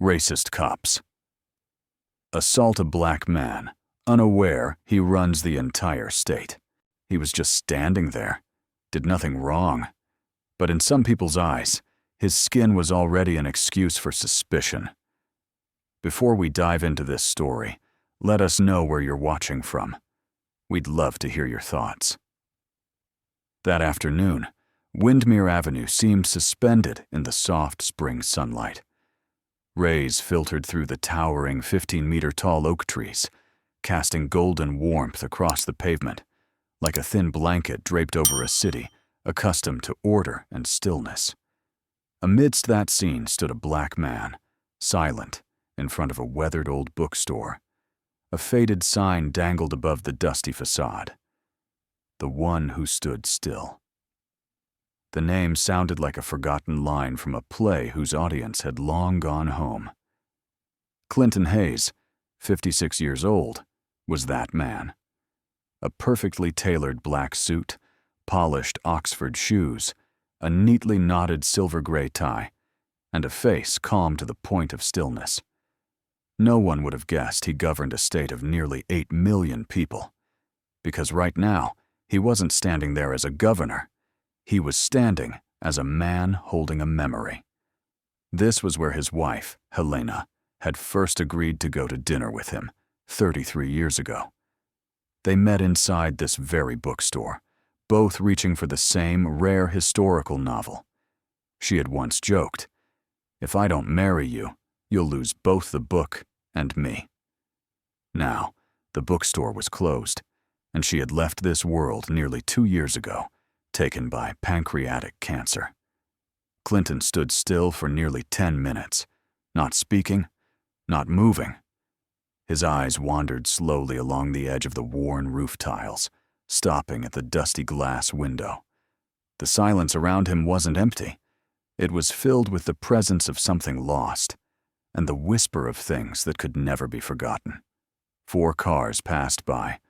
Racist cops. Assault a black man, unaware he runs the entire state. He was just standing there, did nothing wrong. But in some people's eyes, his skin was already an excuse for suspicion. Before we dive into this story, let us know where you're watching from. We'd love to hear your thoughts. That afternoon, Windermere Avenue seemed suspended in the soft spring sunlight. Rays filtered through the towering 15-meter-tall oak trees, casting golden warmth across the pavement, like a thin blanket draped over a city accustomed to order and stillness. Amidst that scene stood a black man, silent, in front of a weathered old bookstore. A faded sign dangled above the dusty facade. The one who stood still. The name sounded like a forgotten line from a play whose audience had long gone home. Clinton Hayes, 56 years old, was that man. A perfectly tailored black suit, polished Oxford shoes, a neatly knotted silver-gray tie, and a face calm to the point of stillness. No one would have guessed he governed a state of nearly 8 million people. Because right now, he wasn't standing there as a governor. He was standing as a man holding a memory. This was where his wife, Helena, had first agreed to go to dinner with him 33 years ago. They met inside this very bookstore, both reaching for the same rare historical novel. She had once joked, "If I don't marry you, you'll lose both the book and me." Now, the bookstore was closed, and she had left this world nearly 2 years ago, taken by pancreatic cancer. Clinton stood still for nearly 10 minutes, not speaking, not moving. His eyes wandered slowly along the edge of the worn roof tiles, stopping at the dusty glass window. The silence around him wasn't empty. It was filled with the presence of something lost, and the whisper of things that could never be forgotten. 4 cars passed by,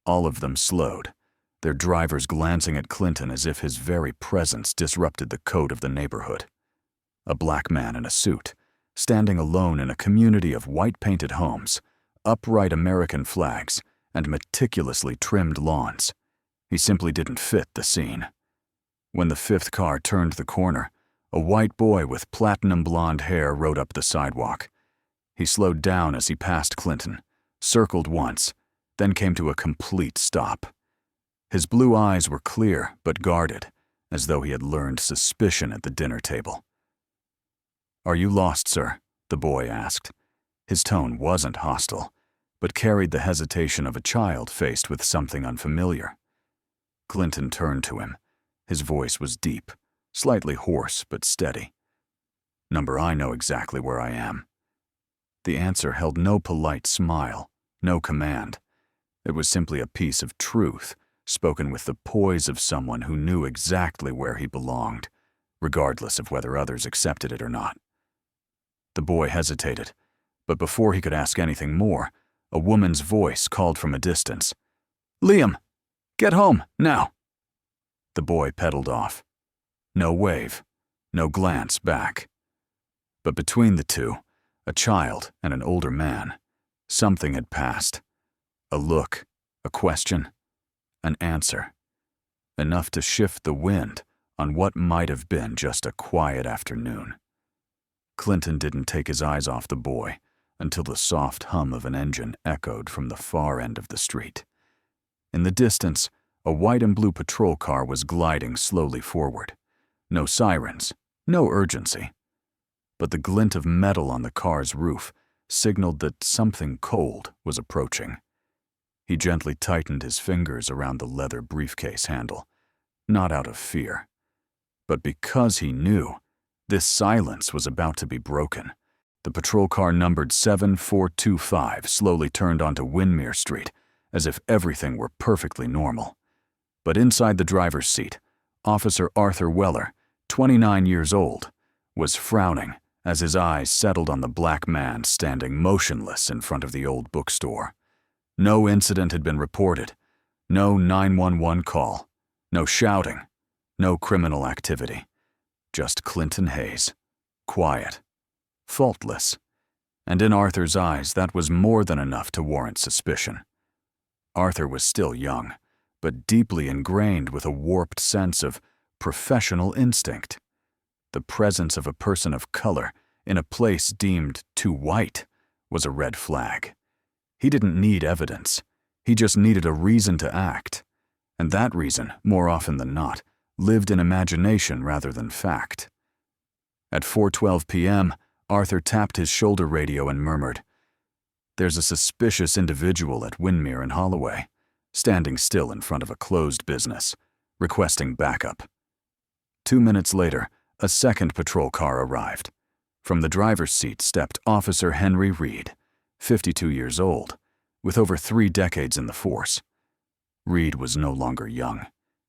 all of them slowed, their drivers glancing at Clinton as if his very presence disrupted the code of the neighborhood. A black man in a suit, standing alone in a community of white-painted homes, upright American flags, and meticulously trimmed lawns. He simply didn't fit the scene. When the 5th car turned the corner, a white boy with platinum blonde hair rode up the sidewalk. He slowed down as he passed Clinton, circled once, then came to a complete stop. His blue eyes were clear but guarded, as though he had learned suspicion at the dinner table. "Are you lost, sir?" the boy asked. His tone wasn't hostile, but carried the hesitation of a child faced with something unfamiliar. Clinton turned to him. His voice was deep, slightly hoarse but steady. "Number, I know exactly where I am." The answer held no polite smile, no command. It was simply a piece of truth, spoken with the poise of someone who knew exactly where he belonged, regardless of whether others accepted it or not. The boy hesitated, but before he could ask anything more, a woman's voice called from a distance, "Liam, get home, now!" The boy pedaled off. No wave, no glance back. But between the two, a child and an older man, something had passed. A look, a question, an answer. Enough to shift the wind on what might have been just a quiet afternoon. Clinton didn't take his eyes off the boy until the soft hum of an engine echoed from the far end of the street. In the distance, a white and blue patrol car was gliding slowly forward. No sirens, no urgency. But the glint of metal on the car's roof signaled that something cold was approaching. He gently tightened his fingers around the leather briefcase handle, not out of fear, but because he knew this silence was about to be broken. The patrol car numbered 7425 slowly turned onto Windermere Street, as if everything were perfectly normal. But inside the driver's seat, Officer Arthur Weller, 29 years old, was frowning as his eyes settled on the black man standing motionless in front of the old bookstore. No incident had been reported, no 911 call, no shouting, no criminal activity. Just Clinton Hayes, quiet, faultless, And in Arthur's eyes, that was more than enough to warrant suspicion. Arthur was still young, but deeply ingrained with a warped sense of professional instinct. The presence of a person of color in a place deemed too white was a red flag. He didn't need evidence. He just needed a reason to act. And that reason, more often than not, lived in imagination rather than fact. At 4:12 p.m., Arthur tapped his shoulder radio and murmured, "There's a suspicious individual at Windermere and Holloway, standing still in front of a closed business, requesting backup." 2 minutes later, a second patrol car arrived. From the driver's seat stepped Officer Henry Reed, 52 years old, with over 3 decades in the force. Reed was no longer young.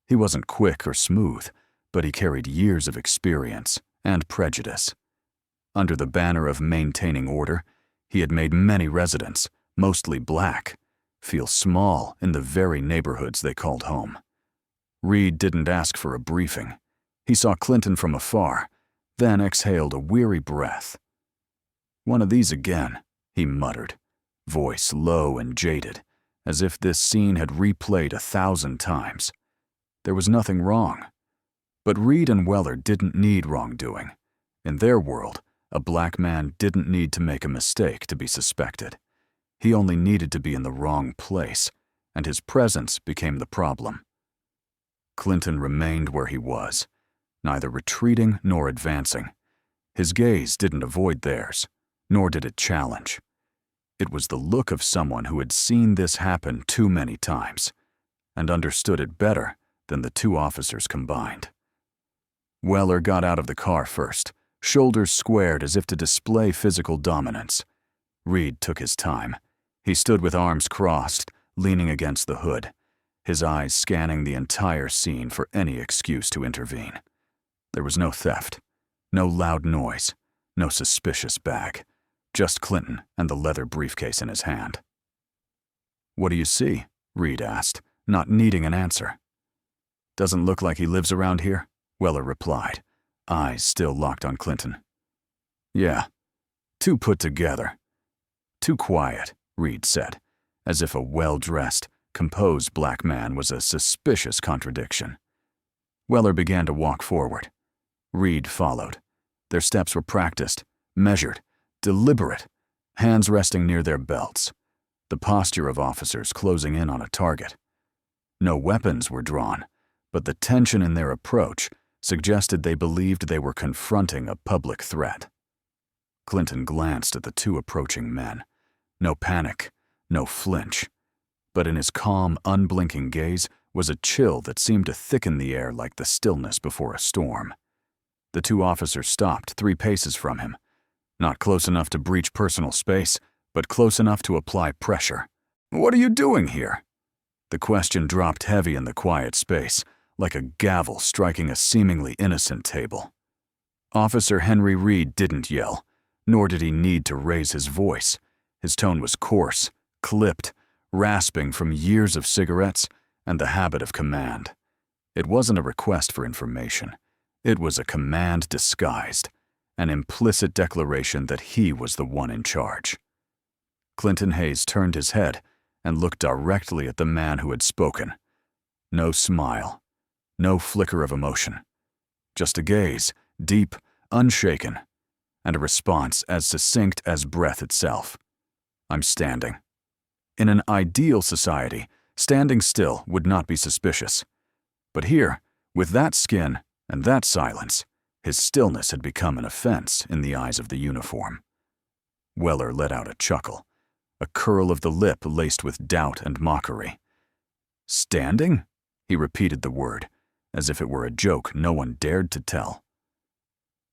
He wasn't quick or smooth, but he carried years of experience and prejudice. Under the banner of maintaining order, he had made many residents, mostly black, feel small in the very neighborhoods they called home. Reed didn't ask for a briefing. He saw Clinton from afar, then exhaled a weary breath. "One of these again," he muttered, voice low and jaded, as if this scene had replayed 1,000 times. There was nothing wrong. But Reed and Weller didn't need wrongdoing. In their world, a black man didn't need to make a mistake to be suspected. He only needed to be in the wrong place, and his presence became the problem. Clinton remained where he was, neither retreating nor advancing. His gaze didn't avoid theirs, nor did it challenge. It was the look of someone who had seen this happen too many times, and understood it better than the 2 officers combined. Weller got out of the car first, shoulders squared as if to display physical dominance. Reed took his time. He stood with arms crossed, leaning against the hood, his eyes scanning the entire scene for any excuse to intervene. There was no theft, no loud noise, no suspicious bag, just Clinton and the leather briefcase in his hand. "What do you see?" Reed asked, not needing an answer. "Doesn't look like he lives around here," Weller replied, eyes still locked on Clinton. "Yeah, too put together. Too quiet," Reed said, as if a well-dressed, composed black man was a suspicious contradiction. Weller began to walk forward. Reed followed. Their steps were practiced, measured, deliberate, hands resting near their belts, the posture of officers closing in on a target. No weapons were drawn, but the tension in their approach suggested they believed they were confronting a public threat. Clinton glanced at the 2 approaching men. No panic, no flinch, but in his calm, unblinking gaze was a chill that seemed to thicken the air like the stillness before a storm. The 2 officers stopped 3 paces from him, not close enough to breach personal space, but close enough to apply pressure. "What are you doing here?" The question dropped heavy in the quiet space, like a gavel striking a seemingly innocent table. Officer Henry Reed didn't yell, nor did he need to raise his voice. His tone was coarse, clipped, rasping from years of cigarettes and the habit of command. It wasn't a request for information. It was a command disguised, an implicit declaration that he was the one in charge. Clinton Hayes turned his head and looked directly at the man who had spoken. No smile, no flicker of emotion, just a gaze, deep, unshaken, and a response as succinct as breath itself. "I'm standing." In an ideal society, standing still would not be suspicious. But here, with that skin and that silence, his stillness had become an offense in the eyes of the uniform. Weller let out a chuckle, a curl of the lip laced with doubt and mockery. "Standing?" He repeated the word, as if it were a joke no one dared to tell.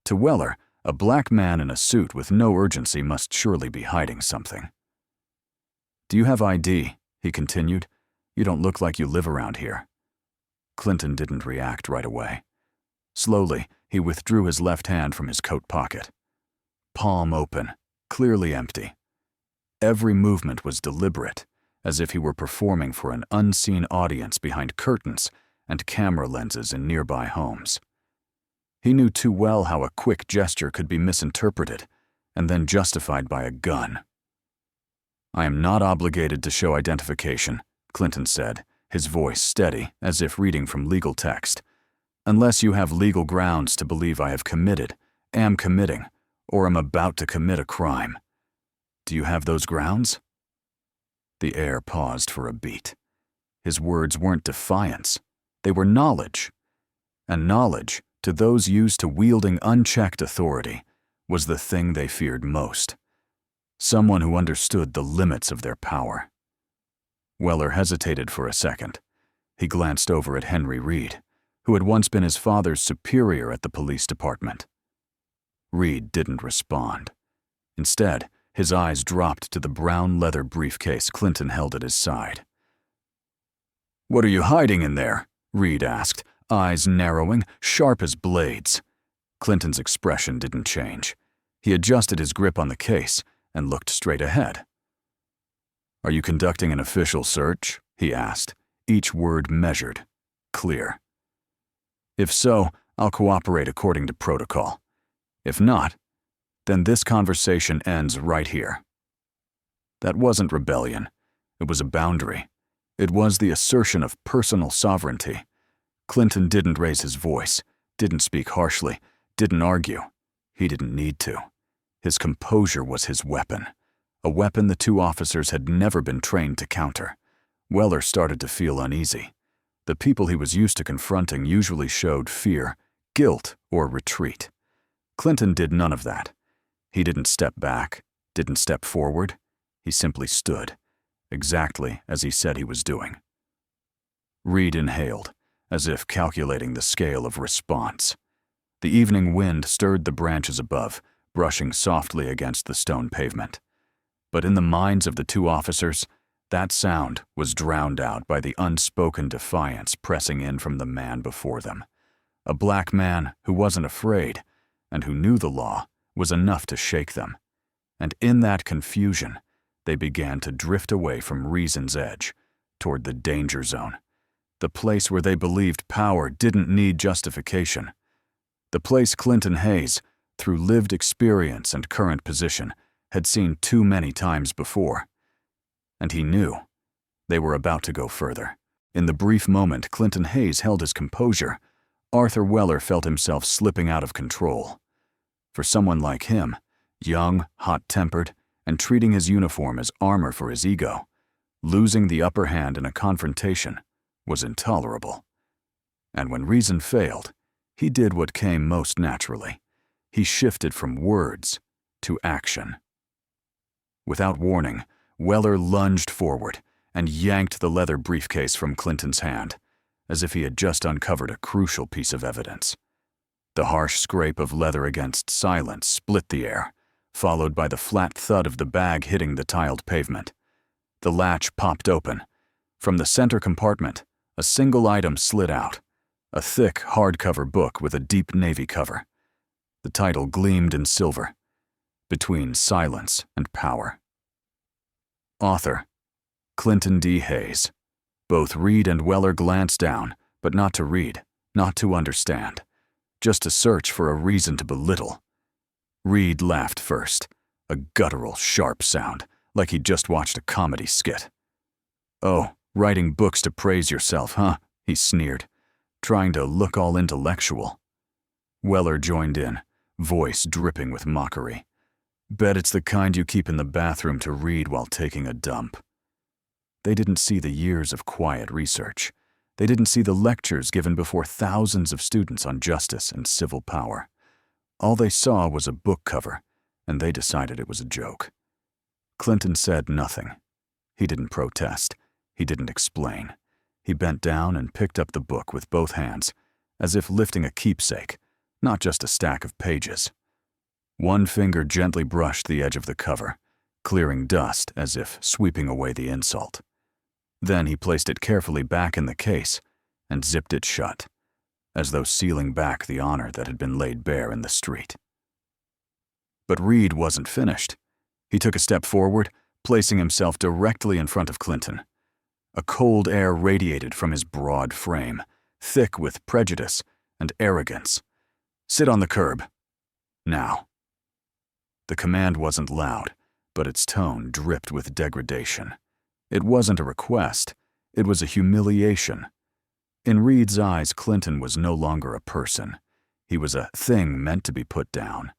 To Weller, a black man in a suit with no urgency must surely be hiding something. "Do you have ID?" he continued. "You don't look like you live around here." Clinton didn't react right away. Slowly, he withdrew his left hand from his coat pocket. Palm open, clearly empty. Every movement was deliberate, as if he were performing for an unseen audience behind curtains and camera lenses in nearby homes. He knew too well how a quick gesture could be misinterpreted, and then justified by a gun. "I am not obligated to show identification," Clinton said, his voice steady, as if reading from legal text, "unless you have legal grounds to believe I have committed, am committing, or am about to commit a crime. Do you have those grounds?" The air paused for a beat. His words weren't defiance. They were knowledge. And knowledge, to those used to wielding unchecked authority, was the thing they feared most. Someone who understood the limits of their power. Weller hesitated for a second. He glanced over at Henry Reed, who had once been his father's superior at the police department. Reed didn't respond. Instead, his eyes dropped to the brown leather briefcase Clinton held at his side. "What are you hiding in there?" Reed asked, eyes narrowing, sharp as blades. Clinton's expression didn't change. He adjusted his grip on the case and looked straight ahead. "Are you conducting an official search?" he asked, each word measured, clear. "If so, I'll cooperate according to protocol. If not, then this conversation ends right here." That wasn't rebellion. It was a boundary. It was the assertion of personal sovereignty. Clinton didn't raise his voice, didn't speak harshly, didn't argue. He didn't need to. His composure was his weapon, a weapon the two officers had never been trained to counter. Weller started to feel uneasy. The people he was used to confronting usually showed fear, guilt, or retreat. Clinton did none of that. He didn't step back, didn't step forward. He simply stood, exactly as he said he was doing. Reed inhaled, as if calculating the scale of response. The evening wind stirred the branches above, brushing softly against the stone pavement. But in the minds of the two officers, that sound was drowned out by the unspoken defiance pressing in from the man before them. A black man who wasn't afraid, and who knew the law, was enough to shake them. And in that confusion, they began to drift away from reason's edge, toward the danger zone. The place where they believed power didn't need justification. The place Clinton Hayes, through lived experience and current position, had seen too many times before. And he knew they were about to go further. In the brief moment Clinton Hayes held his composure, Arthur Weller felt himself slipping out of control. For someone like him, young, hot-tempered, and treating his uniform as armor for his ego, losing the upper hand in a confrontation was intolerable. And when reason failed, he did what came most naturally. He shifted from words to action. Without warning, Weller lunged forward and yanked the leather briefcase from Clinton's hand, as if he had just uncovered a crucial piece of evidence. The harsh scrape of leather against silence split the air, followed by the flat thud of the bag hitting the tiled pavement. The latch popped open. From the center compartment, a single item slid out, a thick, hardcover book with a deep navy cover. The title gleamed in silver, Between Silence and Power. Author, Clinton D. Hayes. Both Reed and Weller glanced down, but not to read, not to understand, just to search for a reason to belittle. Reed laughed first, a guttural, sharp sound, like he'd just watched a comedy skit. "Oh, writing books to praise yourself, huh?" he sneered, trying to look all intellectual. Weller joined in, voice dripping with mockery. "Bet it's the kind you keep in the bathroom to read while taking a dump." They didn't see the years of quiet research. They didn't see the lectures given before thousands of students on justice and civil power. All they saw was a book cover, and they decided it was a joke. Clinton said nothing. He didn't protest. He didn't explain. He bent down and picked up the book with both hands, as if lifting a keepsake, not just a stack of pages. One finger gently brushed the edge of the cover, clearing dust as if sweeping away the insult. Then he placed it carefully back in the case and zipped it shut, as though sealing back the honor that had been laid bare in the street. But Reed wasn't finished. He took a step forward, placing himself directly in front of Clinton. A cold air radiated from his broad frame, thick with prejudice and arrogance. "Sit on the curb. Now." The command wasn't loud, but its tone dripped with degradation. It wasn't a request, it was a humiliation. In Reed's eyes, Clinton was no longer a person. He was a thing meant to be put down,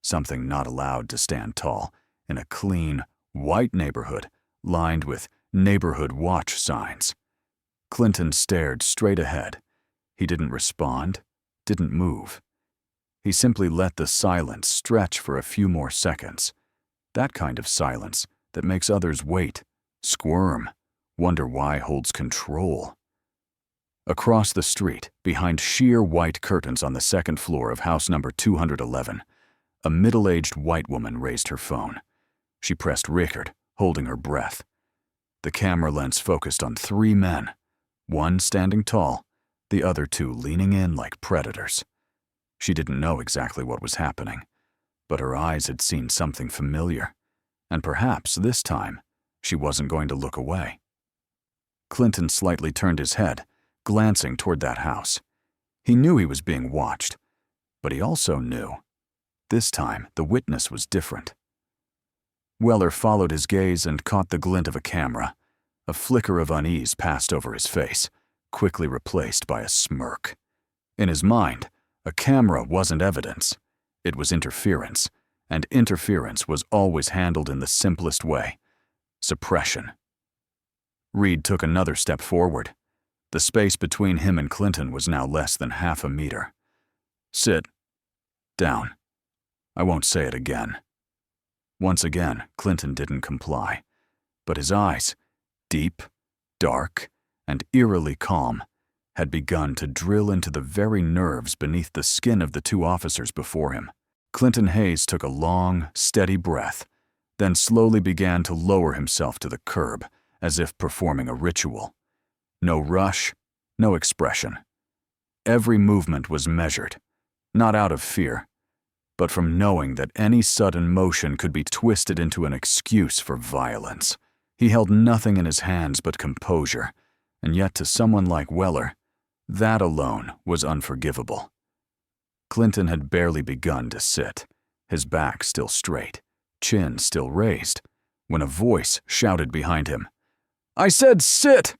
something not allowed to stand tall in a clean, white neighborhood lined with neighborhood watch signs. Clinton stared straight ahead. He didn't respond, didn't move. He simply let the silence stretch for a few more seconds. That kind of silence that makes others wait, squirm, wonder why holds control. Across the street, behind sheer white curtains on the second floor of house number 211, a middle-aged white woman raised her phone. She pressed record, holding her breath. The camera lens focused on 3 men, one standing tall, the other 2 leaning in like predators. She didn't know exactly what was happening, but her eyes had seen something familiar, and perhaps this time she wasn't going to look away. Clinton slightly turned his head, glancing toward that house. He knew he was being watched, but he also knew this time the witness was different. Weller followed his gaze and caught the glint of a camera. A flicker of unease passed over his face, quickly replaced by a smirk. In his mind, a camera wasn't evidence. It was interference, and interference was always handled in the simplest way: suppression. Reed took another step forward. The space between him and Clinton was now less than half a meter. "Sit down. I won't say it again." Once again, Clinton didn't comply, but his eyes, deep, dark, and eerily calm, had begun to drill into the very nerves beneath the skin of the 2 officers before him. Clinton Hayes took a long, steady breath, then slowly began to lower himself to the curb, as if performing a ritual. No rush, no expression. Every movement was measured, not out of fear, but from knowing that any sudden motion could be twisted into an excuse for violence. He held nothing in his hands but composure, and yet to someone like Weller, that alone was unforgivable. Clinton had barely begun to sit, his back still straight, chin still raised, when a voice shouted behind him, "I said sit!"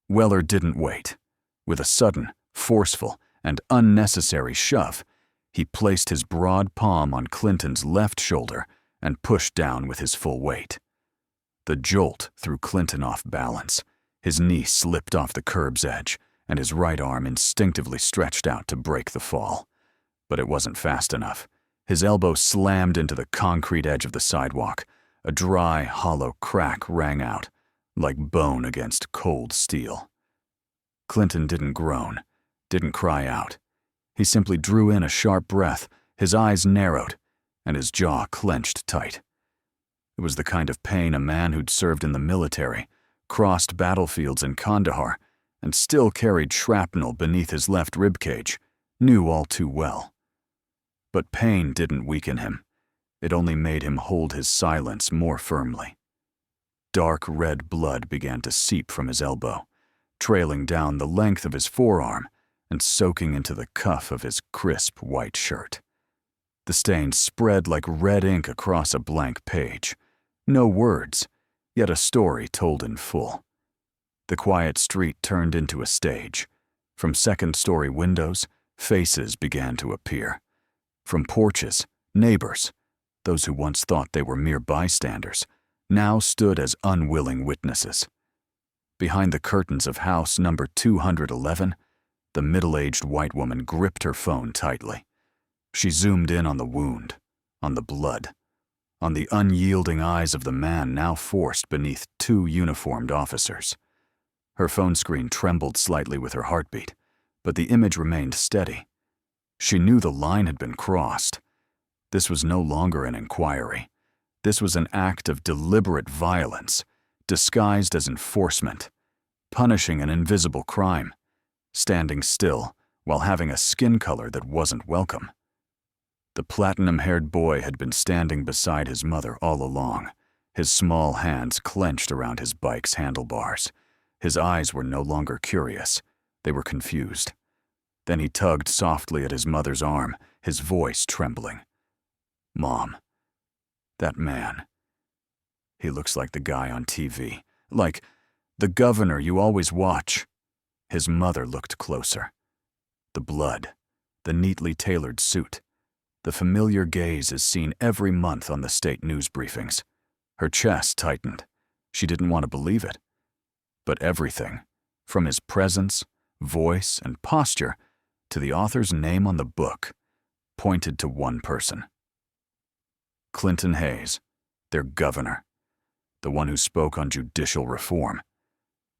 Weller didn't wait. With a sudden, forceful, and unnecessary shove, he placed his broad palm on Clinton's left shoulder and pushed down with his full weight. The jolt threw Clinton off balance. His knee slipped off the curb's edge, and his right arm instinctively stretched out to break the fall. But it wasn't fast enough. His elbow slammed into the concrete edge of the sidewalk. A dry, hollow crack rang out, like bone against cold steel. Clinton didn't groan, didn't cry out. He simply drew in a sharp breath, his eyes narrowed, and his jaw clenched tight. It was the kind of pain a man who'd served in the military, crossed battlefields in Kandahar, and still carried shrapnel beneath his left ribcage, knew all too well. But pain didn't weaken him. It only made him hold his silence more firmly. Dark red blood began to seep from his elbow, trailing down the length of his forearm and soaking into the cuff of his crisp white shirt. The stains spread like red ink across a blank page. No words, yet a story told in full. The quiet street turned into a stage. From second-story windows, faces began to appear. From porches, neighbors, those who once thought they were mere bystanders, now stood as unwilling witnesses. Behind the curtains of house number 211, the middle-aged white woman gripped her phone tightly. She zoomed in on the wound, on the blood, on the unyielding eyes of the man now forced beneath 2 uniformed officers. Her phone screen trembled slightly with her heartbeat, but the image remained steady. She knew the line had been crossed. This was no longer an inquiry. This was an act of deliberate violence, disguised as enforcement, punishing an invisible crime, standing still while having a skin color that wasn't welcome. The platinum-haired boy had been standing beside his mother all along, his small hands clenched around his bike's handlebars. His eyes were no longer curious, they were confused. Then he tugged softly at his mother's arm, his voice trembling. "Mom, That man. He looks like the guy on TV. Like the governor you always watch. His mother looked closer. The blood. The neatly tailored suit. The familiar gaze is seen every month on the state news briefings. Her chest tightened. She didn't want to believe it. But everything, from his presence, voice, and posture, to the author's name on the book, pointed to one person. Clinton Hayes, their governor. The one who spoke on judicial reform.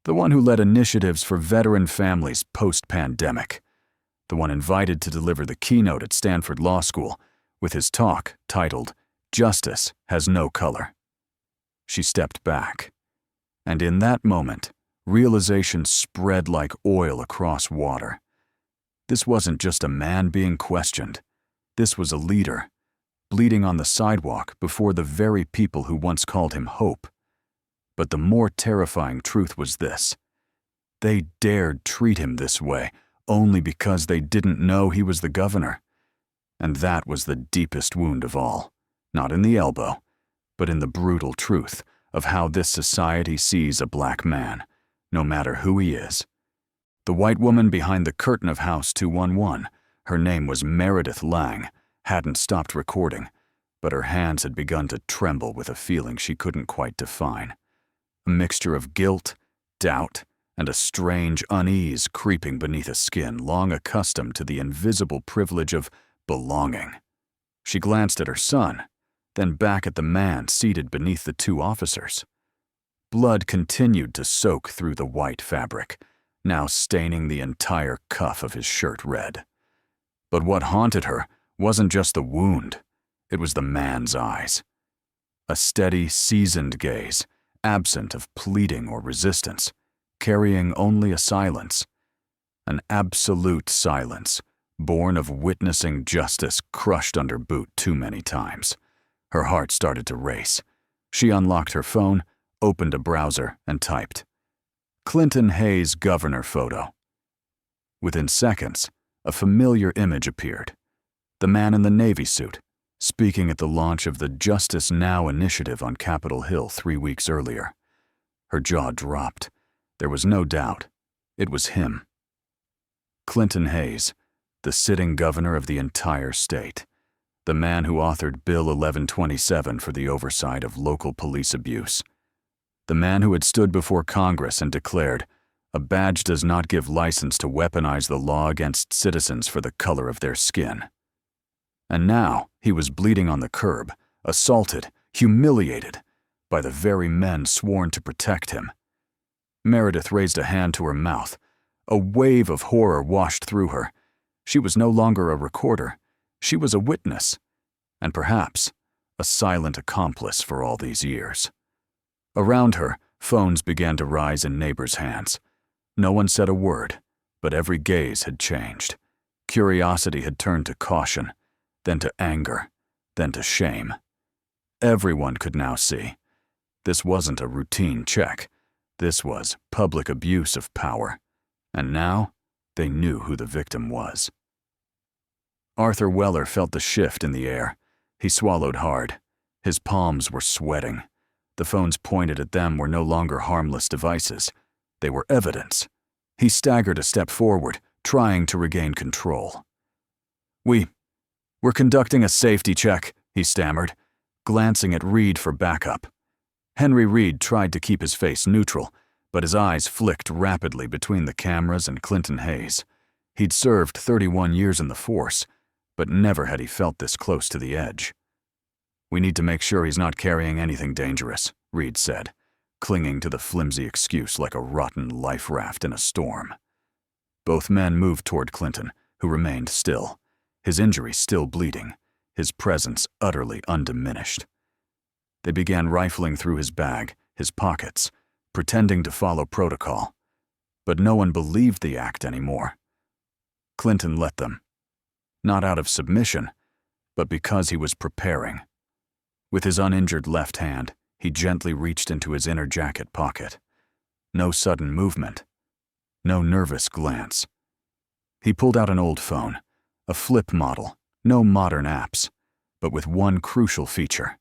The one who led initiatives for veteran families post-pandemic. The one invited to deliver the keynote at Stanford Law School with his talk titled, "Justice Has No Color." She stepped back, and in that moment, realization spread like oil across water. This wasn't just a man being questioned. This was a leader, bleeding on the sidewalk before the very people who once called him hope. But the more terrifying truth was this. They dared treat him this way only because they didn't know he was the governor. And that was the deepest wound of all, not in the elbow, but in the brutal truth of how this society sees a black man, no matter who he is. The white woman behind the curtain of House 211, her name was Meredith Lang, hadn't stopped recording, but her hands had begun to tremble with a feeling she couldn't quite define. A mixture of guilt, doubt, and a strange unease creeping beneath a skin long accustomed to the invisible privilege of belonging. She glanced at her son, then back at the man seated beneath the two officers. Blood continued to soak through the white fabric, now staining the entire cuff of his shirt red. But what haunted her wasn't just the wound, it was the man's eyes. A steady, seasoned gaze, absent of pleading or resistance, carrying only a silence. An absolute silence, born of witnessing justice crushed under boot too many times. Her heart started to race. She unlocked her phone, opened a browser, and typed, "Clinton Hayes governor photo." Within seconds, a familiar image appeared. The man in the Navy suit, speaking at the launch of the Justice Now initiative on Capitol Hill 3 weeks earlier. Her jaw dropped. There was no doubt. It was him. Clinton Hayes, the sitting governor of the entire state. The man who authored Bill 1127 for the oversight of local police abuse. The man who had stood before Congress and declared, "A badge does not give license to weaponize the law against citizens for the color of their skin." And now he was bleeding on the curb, assaulted, humiliated, by the very men sworn to protect him. Meredith raised a hand to her mouth. A wave of horror washed through her. She was no longer a recorder. She was a witness, and perhaps a silent accomplice for all these years. Around her, phones began to rise in neighbors' hands. No one said a word, but every gaze had changed. Curiosity had turned to caution, then to anger, then to shame. Everyone could now see. This wasn't a routine check. This was public abuse of power. And now, they knew who the victim was. Arthur Weller felt the shift in the air. He swallowed hard. His palms were sweating. The phones pointed at them were no longer harmless devices. They were evidence. He staggered a step forward, trying to regain control. We're conducting a safety check," he stammered, glancing at Reed for backup. Henry Reed tried to keep his face neutral, but his eyes flicked rapidly between the cameras and Clinton Hayes. He'd served 31 years in the force, but never had he felt this close to the edge. "We need to make sure he's not carrying anything dangerous," Reed said, clinging to the flimsy excuse like a rotten life raft in a storm. Both men moved toward Clinton, who remained still, his injury still bleeding, his presence utterly undiminished. They began rifling through his bag, his pockets, pretending to follow protocol. But no one believed the act anymore. Clinton let them. Not out of submission, but because he was preparing. With his uninjured left hand, he gently reached into his inner jacket pocket. No sudden movement. No nervous glance. He pulled out an old phone, a flip model, no modern apps, but with one crucial feature.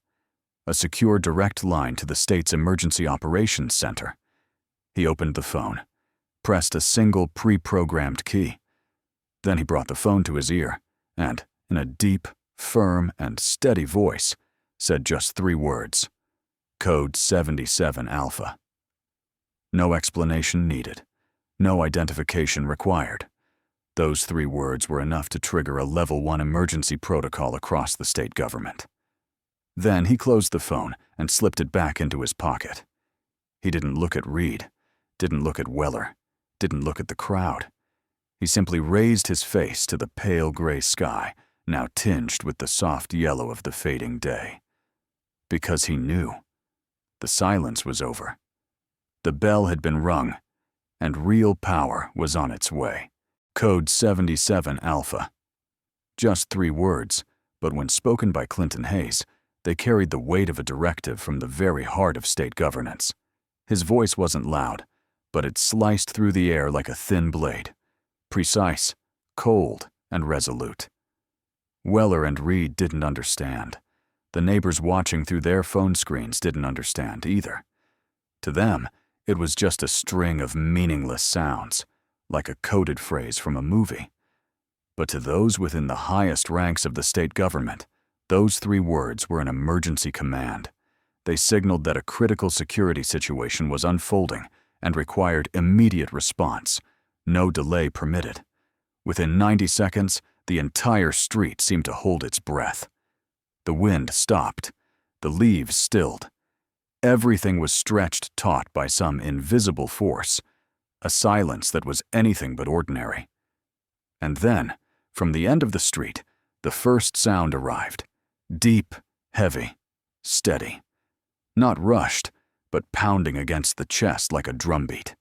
a secure direct line to the state's emergency operations center. He opened the phone, pressed a single pre-programmed key. Then he brought the phone to his ear and, in a deep, firm, and steady voice, said just 3 words: Code 77 Alpha. No explanation needed. No identification required. Those 3 words were enough to trigger a Level 1 emergency protocol across the state government. Then he closed the phone and slipped it back into his pocket. He didn't look at Reed, didn't look at Weller, didn't look at the crowd. He simply raised his face to the pale gray sky, now tinged with the soft yellow of the fading day. Because he knew. The silence was over. The bell had been rung, and real power was on its way. Code 77 Alpha. Just 3 words, but when spoken by Clinton Hayes, they carried the weight of a directive from the very heart of state governance. His voice wasn't loud, but it sliced through the air like a thin blade. Precise, cold, and resolute. Weller and Reed didn't understand. The neighbors watching through their phone screens didn't understand either. To them, it was just a string of meaningless sounds, like a coded phrase from a movie. But to those within the highest ranks of the state government, those 3 words were an emergency command. They signaled that a critical security situation was unfolding and required immediate response. No delay permitted. Within 90 seconds, the entire street seemed to hold its breath. The wind stopped. The leaves stilled. Everything was stretched taut by some invisible force, a silence that was anything but ordinary. And then, from the end of the street, the first sound arrived. Deep, heavy, steady. Not rushed, but pounding against the chest like a drumbeat.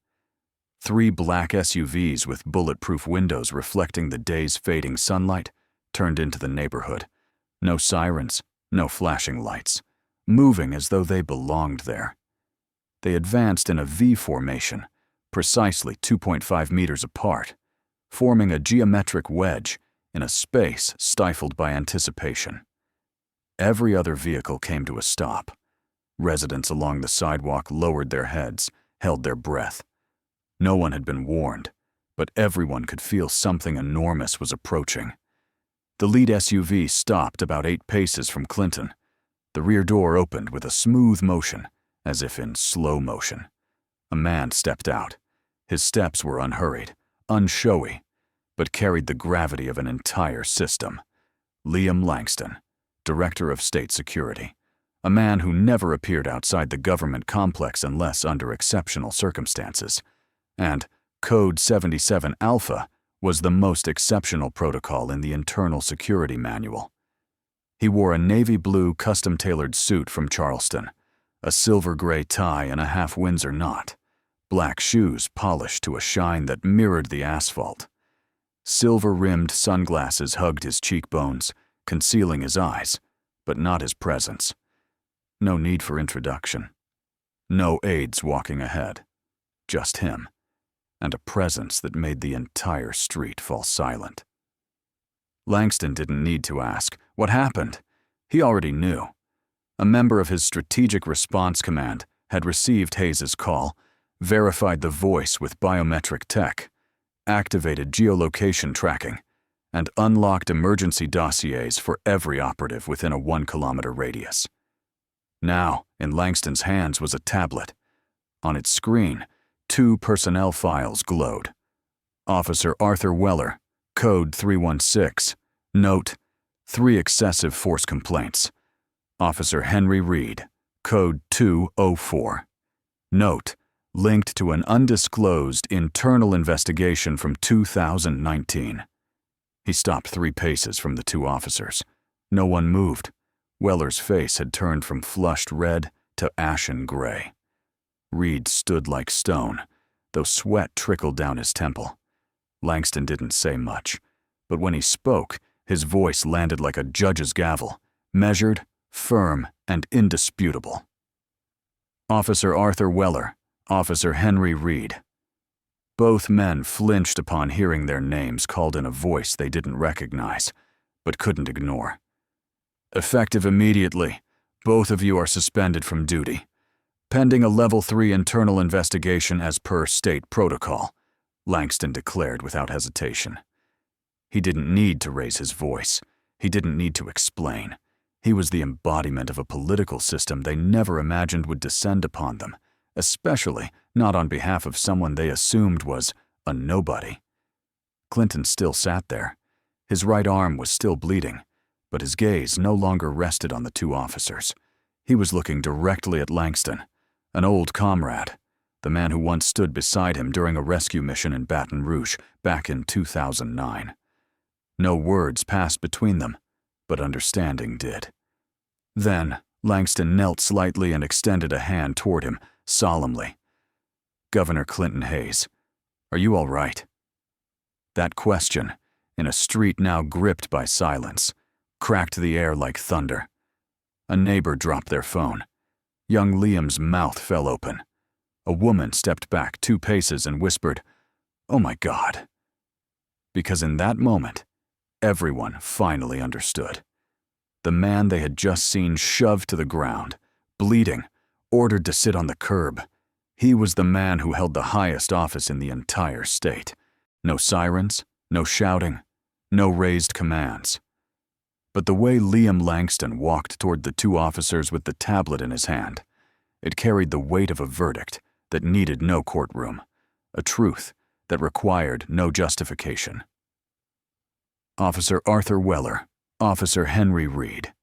3 black SUVs with bulletproof windows reflecting the day's fading sunlight turned into the neighborhood. No sirens, no flashing lights, moving as though they belonged there. They advanced in a V formation, precisely 2.5 meters apart, forming a geometric wedge in a space stifled by anticipation. Every other vehicle came to a stop. Residents along the sidewalk lowered their heads, held their breath. No one had been warned, but everyone could feel something enormous was approaching. The lead SUV stopped about 8 paces from Clinton. The rear door opened with a smooth motion, as if in slow motion. A man stepped out. His steps were unhurried, unshowy, but carried the gravity of an entire system. Liam Langston, Director of State Security, a man who never appeared outside the government complex unless under exceptional circumstances. And Code 77 Alpha was the most exceptional protocol in the internal security manual. He wore a navy blue custom-tailored suit from Charleston, a silver-gray tie and a half-Windsor knot, black shoes polished to a shine that mirrored the asphalt. Silver-rimmed sunglasses hugged his cheekbones, concealing his eyes, but not his presence. No need for introduction. No aides walking ahead. Just him, and a presence that made the entire street fall silent. Langston didn't need to ask, "What happened?" He already knew. A member of his Strategic Response Command had received Hayes' call, verified the voice with biometric tech, activated geolocation tracking, and unlocked emergency dossiers for every operative within a 1-kilometer radius. Now, in Langston's hands was a tablet. On its screen, 2 personnel files glowed. Officer Arthur Weller, Code 316. Note: 3 excessive force complaints. Officer Henry Reed, Code 204. Note: linked to an undisclosed internal investigation from 2019. He stopped 3 paces from the 2 officers. No one moved. Weller's face had turned from flushed red to ashen gray. Reed stood like stone, though sweat trickled down his temple. Langston didn't say much, but when he spoke, his voice landed like a judge's gavel, measured, firm, and indisputable. Officer Arthur Weller, Officer Henry Reed. Both men flinched upon hearing their names called in a voice they didn't recognize, but couldn't ignore. Effective immediately. Both of you are suspended from duty, pending a Level 3 internal investigation as per state protocol," Langston declared without hesitation. He didn't need to raise his voice. He didn't need to explain. He was the embodiment of a political system they never imagined would descend upon them, especially not on behalf of someone they assumed was a nobody. Clinton still sat there. His right arm was still bleeding, but his gaze no longer rested on the two officers. He was looking directly at Langston, an old comrade, the man who once stood beside him during a rescue mission in Baton Rouge back in 2009. No words passed between them, but understanding did. Then, Langston knelt slightly and extended a hand toward him, solemnly. "Governor Clinton Hayes, are you all right?" That question, in a street now gripped by silence, cracked the air like thunder. A neighbor dropped their phone. Young Liam's mouth fell open. A woman stepped back 2 paces and whispered, "Oh my God." Because in that moment, everyone finally understood. The man they had just seen shoved to the ground, bleeding, ordered to sit on the curb. He was the man who held the highest office in the entire state. No sirens, no shouting, no raised commands. But the way Liam Langston walked toward the two officers with the tablet in his hand, it carried the weight of a verdict that needed no courtroom, a truth that required no justification. Officer Arthur Weller, Officer Henry Reed.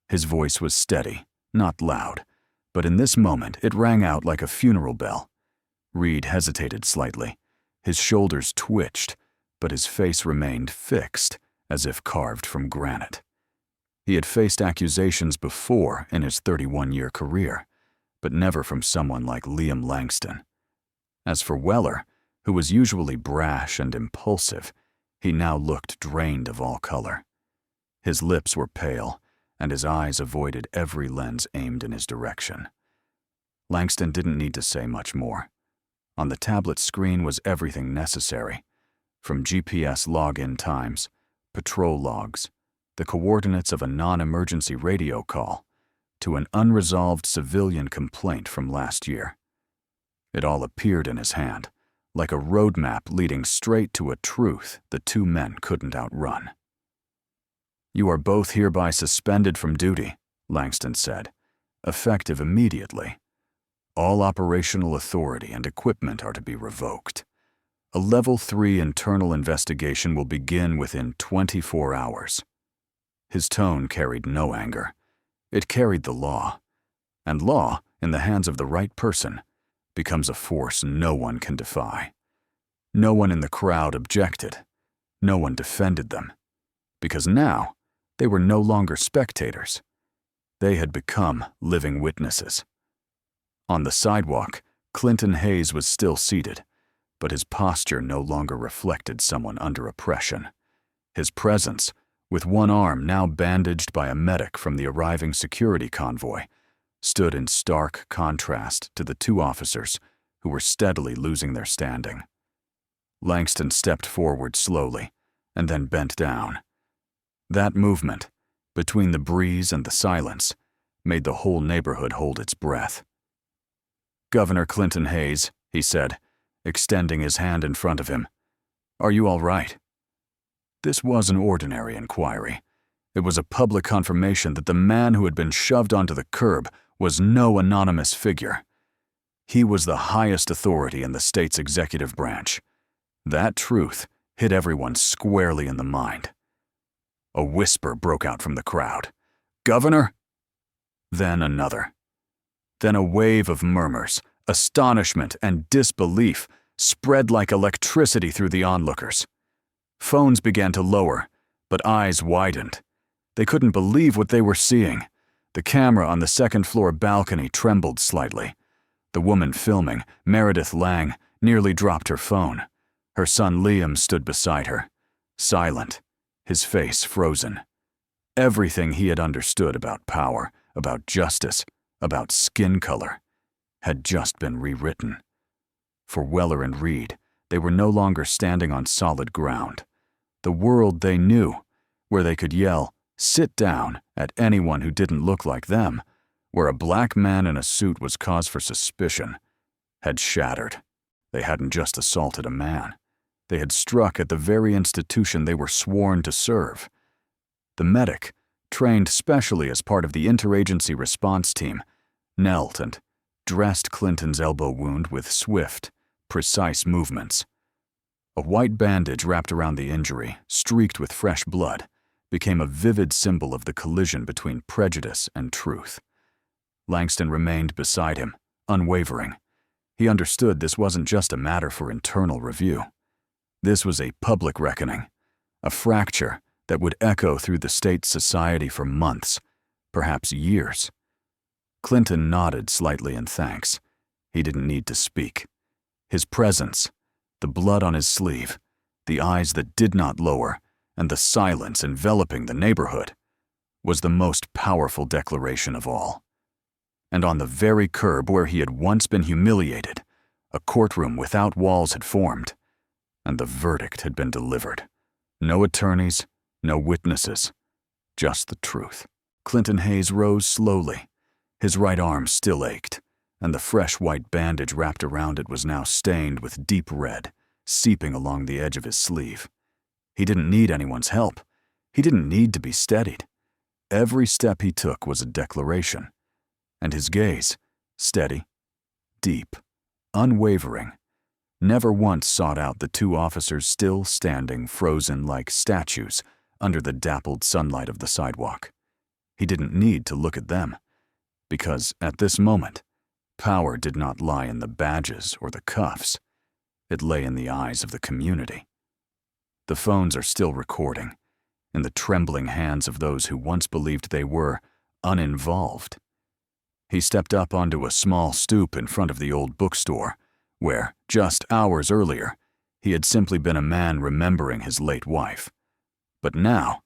His voice was steady, not loud, but in this moment it rang out like a funeral bell. Reed hesitated slightly. His shoulders twitched, but his face remained fixed, as if carved from granite. He had faced accusations before in his 31-year career, but never from someone like Liam Langston. As for Weller, who was usually brash and impulsive, he now looked drained of all color. His lips were pale, and his eyes avoided every lens aimed in his direction. Langston didn't need to say much more. On the tablet screen was everything necessary, from GPS login times, patrol logs, the coordinates of a non-emergency radio call, to an unresolved civilian complaint from last year. It all appeared in his hand, like a roadmap leading straight to a truth the two men couldn't outrun. "You are both hereby suspended from duty," Langston said, effective immediately. "All operational authority and equipment are to be revoked. A Level 3 internal investigation will begin within 24 hours. His tone carried no anger. It carried the law. And law, in the hands of the right person, becomes a force no one can defy. No one in the crowd objected. No one defended them. Because now, they were no longer spectators. They had become living witnesses. On the sidewalk, Clinton Hayes was still seated, but his posture no longer reflected someone under oppression. His presence, with one arm now bandaged by a medic from the arriving security convoy, stood in stark contrast to the two officers who were steadily losing their standing. Langston stepped forward slowly, and then bent down. That movement, between the breeze and the silence, made the whole neighborhood hold its breath. "Governor Clinton Hayes," he said, extending his hand in front of him, "are you all right?" This was an ordinary inquiry. It was a public confirmation that the man who had been shoved onto the curb was no anonymous figure. He was the highest authority in the state's executive branch. That truth hit everyone squarely in the mind. A whisper broke out from the crowd. "Governor?" Then another. Then a wave of murmurs, astonishment, and disbelief spread like electricity through the onlookers. Phones began to lower, but eyes widened. They couldn't believe what they were seeing. The camera on the second-floor balcony trembled slightly. The woman filming, Meredith Lang, nearly dropped her phone. Her son Liam stood beside her, silent, his face frozen. Everything he had understood about power, about justice, about skin color, had just been rewritten. For Weller and Reed, they were no longer standing on solid ground. The world they knew, where they could yell, "Sit down," at anyone who didn't look like them, where a black man in a suit was cause for suspicion, had shattered. They hadn't just assaulted a man. They had struck at the very institution they were sworn to serve. The medic, trained specially as part of the interagency response team, knelt and dressed Clinton's elbow wound with swift, precise movements. A white bandage wrapped around the injury, streaked with fresh blood, became a vivid symbol of the collision between prejudice and truth. Langston remained beside him, unwavering. He understood this wasn't just a matter for internal review. This was a public reckoning, a fracture that would echo through the state society for months, perhaps years. Clinton nodded slightly in thanks. He didn't need to speak. His presence, the blood on his sleeve, the eyes that did not lower, and the silence enveloping the neighborhood, was the most powerful declaration of all. And on the very curb where he had once been humiliated, a courtroom without walls had formed, and the verdict had been delivered. No attorneys, no witnesses, just the truth. Clinton Hayes rose slowly. His right arm still ached, and the fresh white bandage wrapped around it was now stained with deep red, seeping along the edge of his sleeve. He didn't need anyone's help. He didn't need to be steadied. Every step he took was a declaration, and his gaze, steady, deep, unwavering, never once sought out the two officers still standing frozen like statues under the dappled sunlight of the sidewalk. He didn't need to look at them, because at this moment, power did not lie in the badges or the cuffs. It lay in the eyes of the community. The phones are still recording, in the trembling hands of those who once believed they were uninvolved. He stepped up onto a small stoop in front of the old bookstore, where, just hours earlier, he had simply been a man remembering his late wife. But now,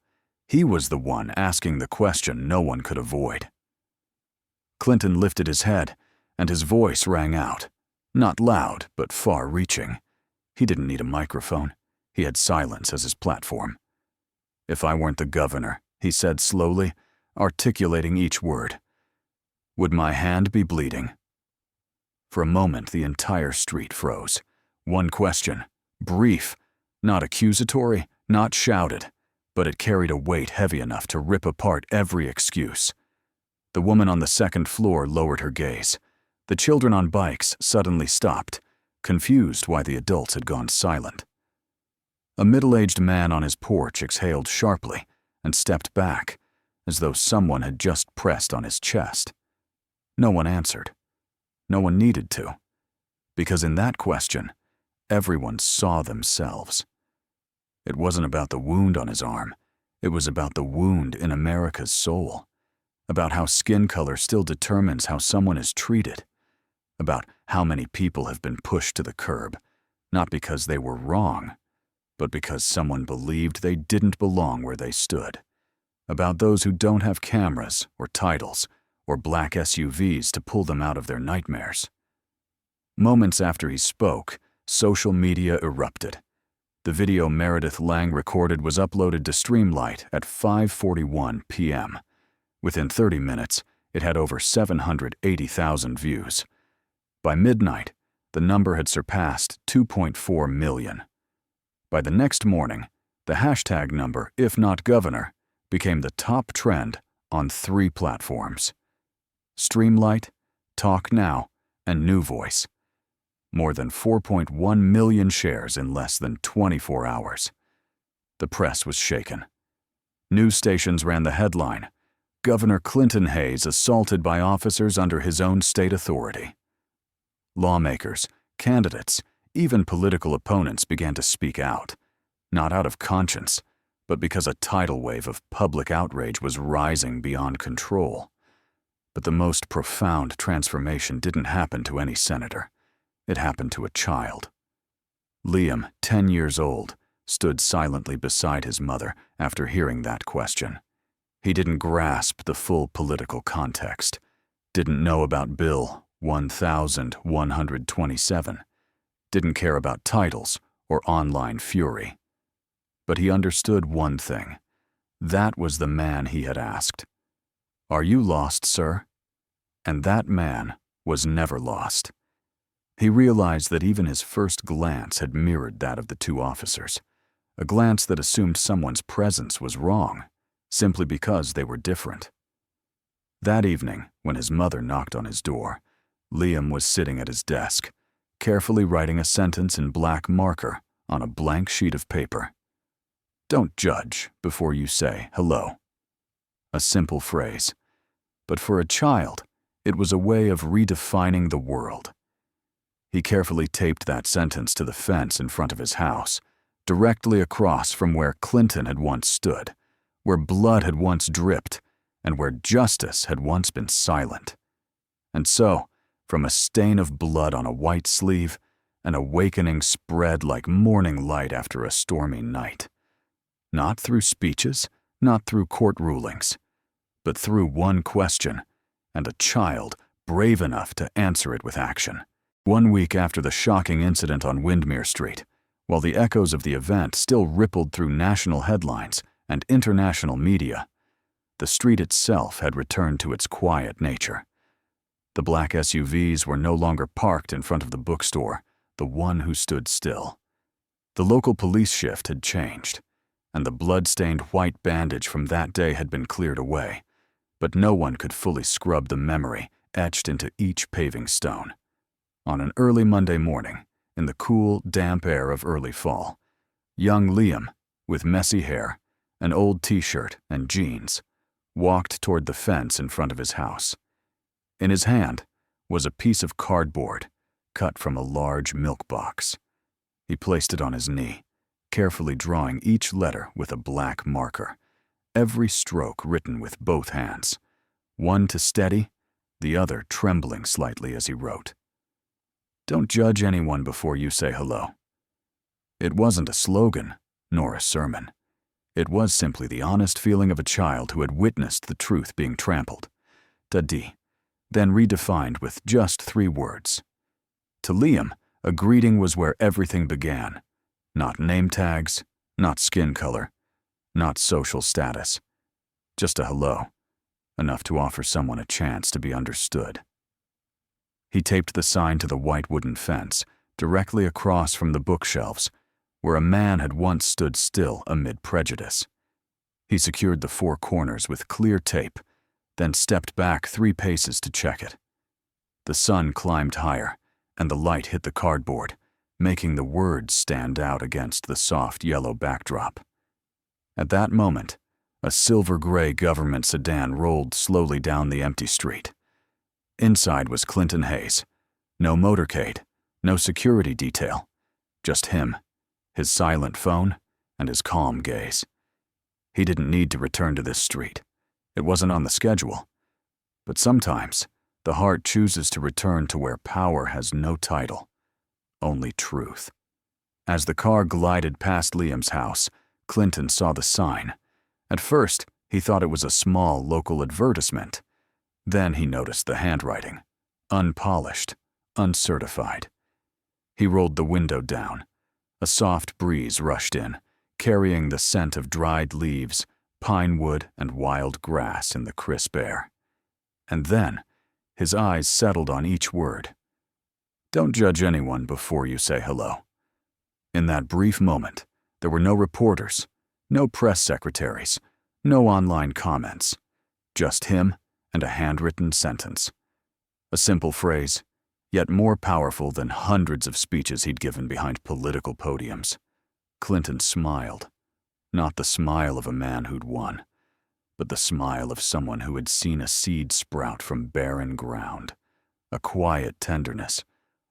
he was the one asking the question no one could avoid. Clinton lifted his head, and his voice rang out, not loud, but far-reaching. He didn't need a microphone. He had silence as his platform. "If I weren't the governor," he said slowly, articulating each word, "would my hand be bleeding?" For a moment, the entire street froze. One question, brief, not accusatory, not shouted, but it carried a weight heavy enough to rip apart every excuse. The woman on the second floor lowered her gaze. The children on bikes suddenly stopped, confused why the adults had gone silent. A middle-aged man on his porch exhaled sharply and stepped back, as though someone had just pressed on his chest. No one answered. No one needed to, because in that question, everyone saw themselves. It wasn't about the wound on his arm. It was about the wound in America's soul, about how skin color still determines how someone is treated, about how many people have been pushed to the curb, not because they were wrong, but because someone believed they didn't belong where they stood, about those who don't have cameras or titles or black SUVs to pull them out of their nightmares. Moments after he spoke, social media erupted. The video Meredith Lang recorded was uploaded to Streamlight at 5:41 p.m. Within 30 minutes, it had over 780,000 views. By midnight, the number had surpassed 2.4 million. By the next morning, the hashtag number, if not governor, became the top trend on 3 platforms: Streamlight, Talk Now, and New Voice. More than 4.1 million shares in less than 24 hours. The press was shaken. News stations ran the headline, "Governor Clinton Hayes assaulted by officers under his own state authority." Lawmakers, candidates, even political opponents began to speak out, not out of conscience, but because a tidal wave of public outrage was rising beyond control. But the most profound transformation didn't happen to any senator. It happened to a child. Liam, 10 years old, stood silently beside his mother after hearing that question. He didn't grasp the full political context, didn't know about Bill 1127, didn't care about titles or online fury. But he understood one thing. That was the man he had asked. "Are you lost, sir?" And that man was never lost. He realized that even his first glance had mirrored that of the two officers, a glance that assumed someone's presence was wrong, simply because they were different. That evening, when his mother knocked on his door, Liam was sitting at his desk, carefully writing a sentence in black marker on a blank sheet of paper. Don't judge before you say hello. A simple phrase, but for a child, it was a way of redefining the world. He carefully taped that sentence to the fence in front of his house, directly across from where Clinton had once stood, where blood had once dripped, and where justice had once been silent. And so, from a stain of blood on a white sleeve, an awakening spread like morning light after a stormy night. Not through speeches, not through court rulings, but through one question, and a child brave enough to answer it with action. 1 week after the shocking incident on Windermere Street, while the echoes of the event still rippled through national headlines and international media, the street itself had returned to its quiet nature. The black SUVs were no longer parked in front of the bookstore, the one who stood still. The local police shift had changed, and the blood-stained white bandage from that day had been cleared away, but no one could fully scrub the memory etched into each paving stone. On an early Monday morning, in the cool, damp air of early fall, young Liam, with messy hair, an old t-shirt and jeans, walked toward the fence in front of his house. In his hand was a piece of cardboard cut from a large milk box. He placed it on his knee, carefully drawing each letter with a black marker, every stroke written with both hands, one to steady, the other trembling slightly as he wrote. Don't judge anyone before you say hello. It wasn't a slogan, nor a sermon. It was simply the honest feeling of a child who had witnessed the truth being trampled. Dadi, then redefined with just 3 words. To Liam, a greeting was where everything began. Not name tags, not skin color, not social status. Just a hello, enough to offer someone a chance to be understood. He taped the sign to the white wooden fence, directly across from the bookshelves, where a man had once stood still amid prejudice. He secured the 4 corners with clear tape, then stepped back 3 paces to check it. The sun climbed higher, and the light hit the cardboard, making the words stand out against the soft yellow backdrop. At that moment, a silver-gray government sedan rolled slowly down the empty street. Inside was Clinton Hayes. No motorcade, no security detail, just him, his silent phone, and his calm gaze. He didn't need to return to this street. It wasn't on the schedule. But sometimes, the heart chooses to return to where power has no title, only truth. As the car glided past Liam's house, Clinton saw the sign. At first, he thought it was a small local advertisement. Then he noticed the handwriting, unpolished, uncertified. He rolled the window down. A soft breeze rushed in, carrying the scent of dried leaves, pine wood, and wild grass in the crisp air. And then, his eyes settled on each word. Don't judge anyone before you say hello. In that brief moment, there were no reporters, no press secretaries, no online comments, just him and a handwritten sentence. A simple phrase, yet more powerful than hundreds of speeches he'd given behind political podiums. Clinton smiled, not the smile of a man who'd won, but the smile of someone who had seen a seed sprout from barren ground, a quiet tenderness,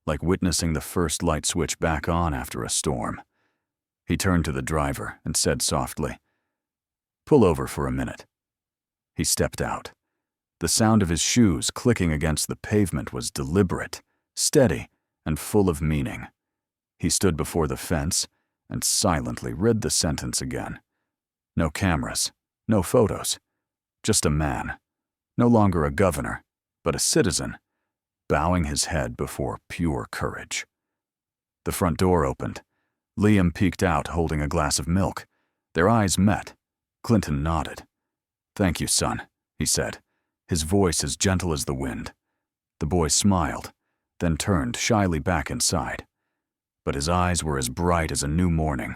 like witnessing the first light switch back on after a storm. He turned to the driver and said softly, "Pull over for a minute." He stepped out. The sound of his shoes clicking against the pavement was deliberate, steady, and full of meaning. He stood before the fence and silently read the sentence again. No cameras, no photos, just a man, no longer a governor, but a citizen, bowing his head before pure courage. The front door opened. Liam peeked out holding a glass of milk. Their eyes met. Clinton nodded. "Thank you, son," he said, his voice as gentle as the wind. The boy smiled, then turned shyly back inside. But his eyes were as bright as a new morning.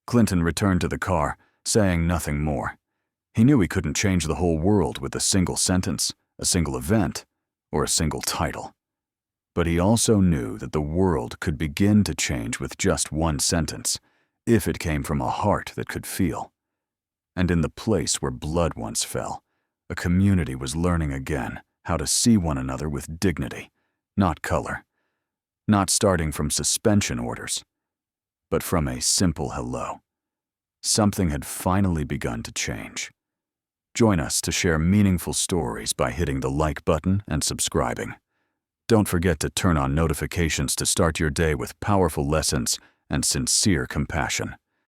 Clinton returned to the car, saying nothing more. He knew he couldn't change the whole world with a single sentence, a single event, or a single title. But he also knew that the world could begin to change with just one sentence, if it came from a heart that could feel. And in the place where blood once fell, a community was learning again how to see one another with dignity, not color, not starting from suspension orders, but from a simple hello. Something had finally begun to change. Join us to share meaningful stories by hitting the like button and subscribing. Don't forget to turn on notifications to start your day with powerful lessons and sincere compassion.